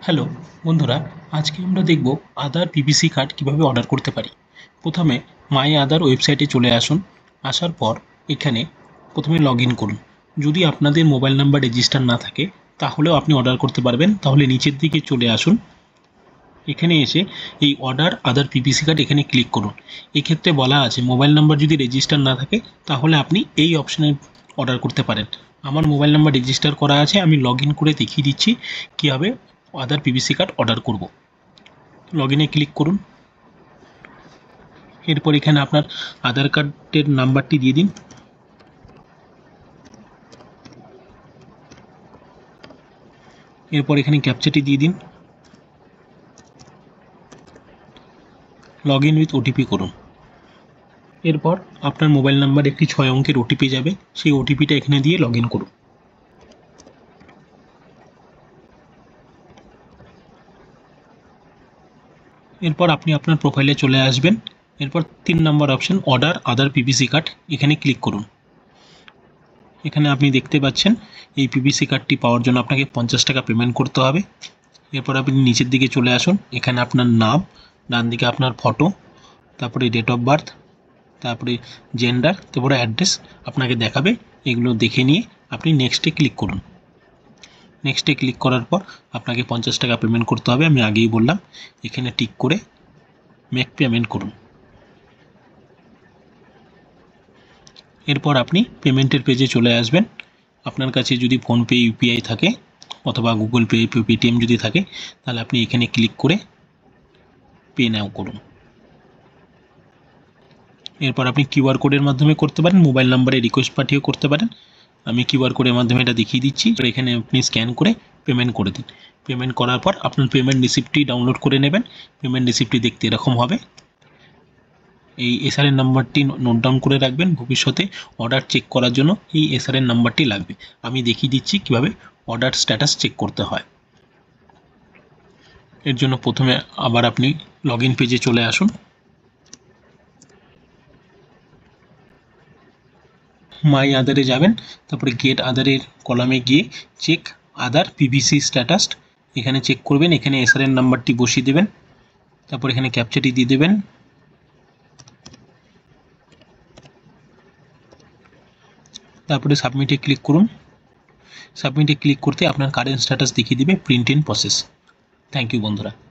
Hello বন্ধুরা, আজকে আমরা দেখব আধার পিভিসি কার্ড কিভাবে অর্ডার করতে পারি। প্রথমে মাই আধার ওয়েবসাইটে চলে আসুন। আসার পর এখানে প্রথমে লগ ইন করুন। যদি আপনাদের মোবাইল নাম্বার রেজিস্টার না থাকে তাহলেও আপনি অর্ডার করতে পারবেন। তাহলে নিচের দিকে চলে আসুন। এখানে এসে এই অর্ডার আধার পিভিসি কার্ড এখানে ক্লিক করুন। এক্ষেত্রে বলা আছে মোবাইল নাম্বার যদি রেজিস্টার না থাকে তাহলে আপনি এই অপশানে অর্ডার করতে পারেন। আমার মোবাইল নাম্বার রেজিস্টার করা আছে, আমি লগ ইন করে দেখিয়ে দিচ্ছি কীভাবে আধার পিভিসি কার্ড অর্ডার করব। লগ ইনে ক্লিক করুন। এরপর এখানে আপনার আধার কার্ডের নাম্বারটি দিয়ে দিন। এরপর এখানে ক্যাপচাটি দিয়ে দিন। লগ ইন উইথ ওটিপি করুন। এরপর আপনার মোবাইল নাম্বার একটি 6 অঙ্কের ওটিপি যাবে, সেই ওটিপিটা এখানে দিয়ে লগ ইন করুন। এরপর আপনি আপনার প্রোফাইলে চলে আসবেন। এরপর 3 নম্বর অপশন অর্ডার আধার পিভিসি কার্ড, এখানে ক্লিক করুন। এখানে আপনি দেখতে পাচ্ছেন এই পিভিসি কার্ডটি পাওয়ার জন্য আপনাকে 50 টাকা পেমেন্ট করতে হবে। এরপর আপনি নিচের দিকে চলে আসুন। এখানে আপনার নাম, ডান দিকে আপনার ফটো, তারপরে ডেট অফ বার্থ, তারপরে জেন্ডার, তারপরে অ্যাড্রেস আপনাকে দেখাবে। এগুলো দেখে নিয়ে আপনি নেক্সটে ক্লিক করুন। নেক্সটে ক্লিক করার পর আপনাকে 50 টাকা পেমেন্ট করতে হবে, আমি আগেই বললাম। এখানে টিক করে মেক পেমেন্ট করুন। এরপর আপনি পেমেন্টের পেজে চলে আসবেন। আপনার কাছে যদি ফোনপে, ইউপিআই থাকে অথবা গুগল পে, পেটিএম যদি থাকে তাহলে আপনি এখানে ক্লিক করে পে নাও করুন। এরপর আপনি কিউআর কোডের মাধ্যমে করতে পারেন, মোবাইল নাম্বারে রিকোয়েস্ট পাঠিয়েও করতে পারেন। আমি কিউআর কোডের মাধ্যমে এটা দেখিয়ে দিচ্ছি। এখানে আপনি স্ক্যান করে পেমেন্ট করে দিন। পেমেন্ট করার পর আপনার পেমেন্ট রিসিপ্টটি ডাউনলোড করে নেবেন। পেমেন্ট রিসিপ্টটি দেখতে এরকম হবে। এই এসআরএন নাম্বারটি নোট ডাউন করে রাখবেন, ভবিষ্যতে অর্ডার চেক করার জন্য এই এসআরএন নাম্বারটি লাগবে। আমি দেখিয়ে দিচ্ছি কিভাবে অর্ডার স্ট্যাটাস চেক করতে হয়। এর জন্য প্রথমে আবার আপনি লগ ইন পেজে চলে আসুন। মাই আধারে যাবেন, তারপরে গেট আধারের কলামে গিয়ে চেক আধার পিভিসি স্ট্যাটাস এখানে চেক করবেন। এখানে এসআরএন নাম্বারটি বসিয়ে দেবেন, তারপর এখানে ক্যাপচাটি দিয়ে দেবেন। তারপরে সাবমিটে ক্লিক করুন। সাবমিটে ক্লিক করতে আপনার কারেন্ট স্ট্যাটাস দেখিয়ে দিবে print in process. Thank you বন্ধুরা।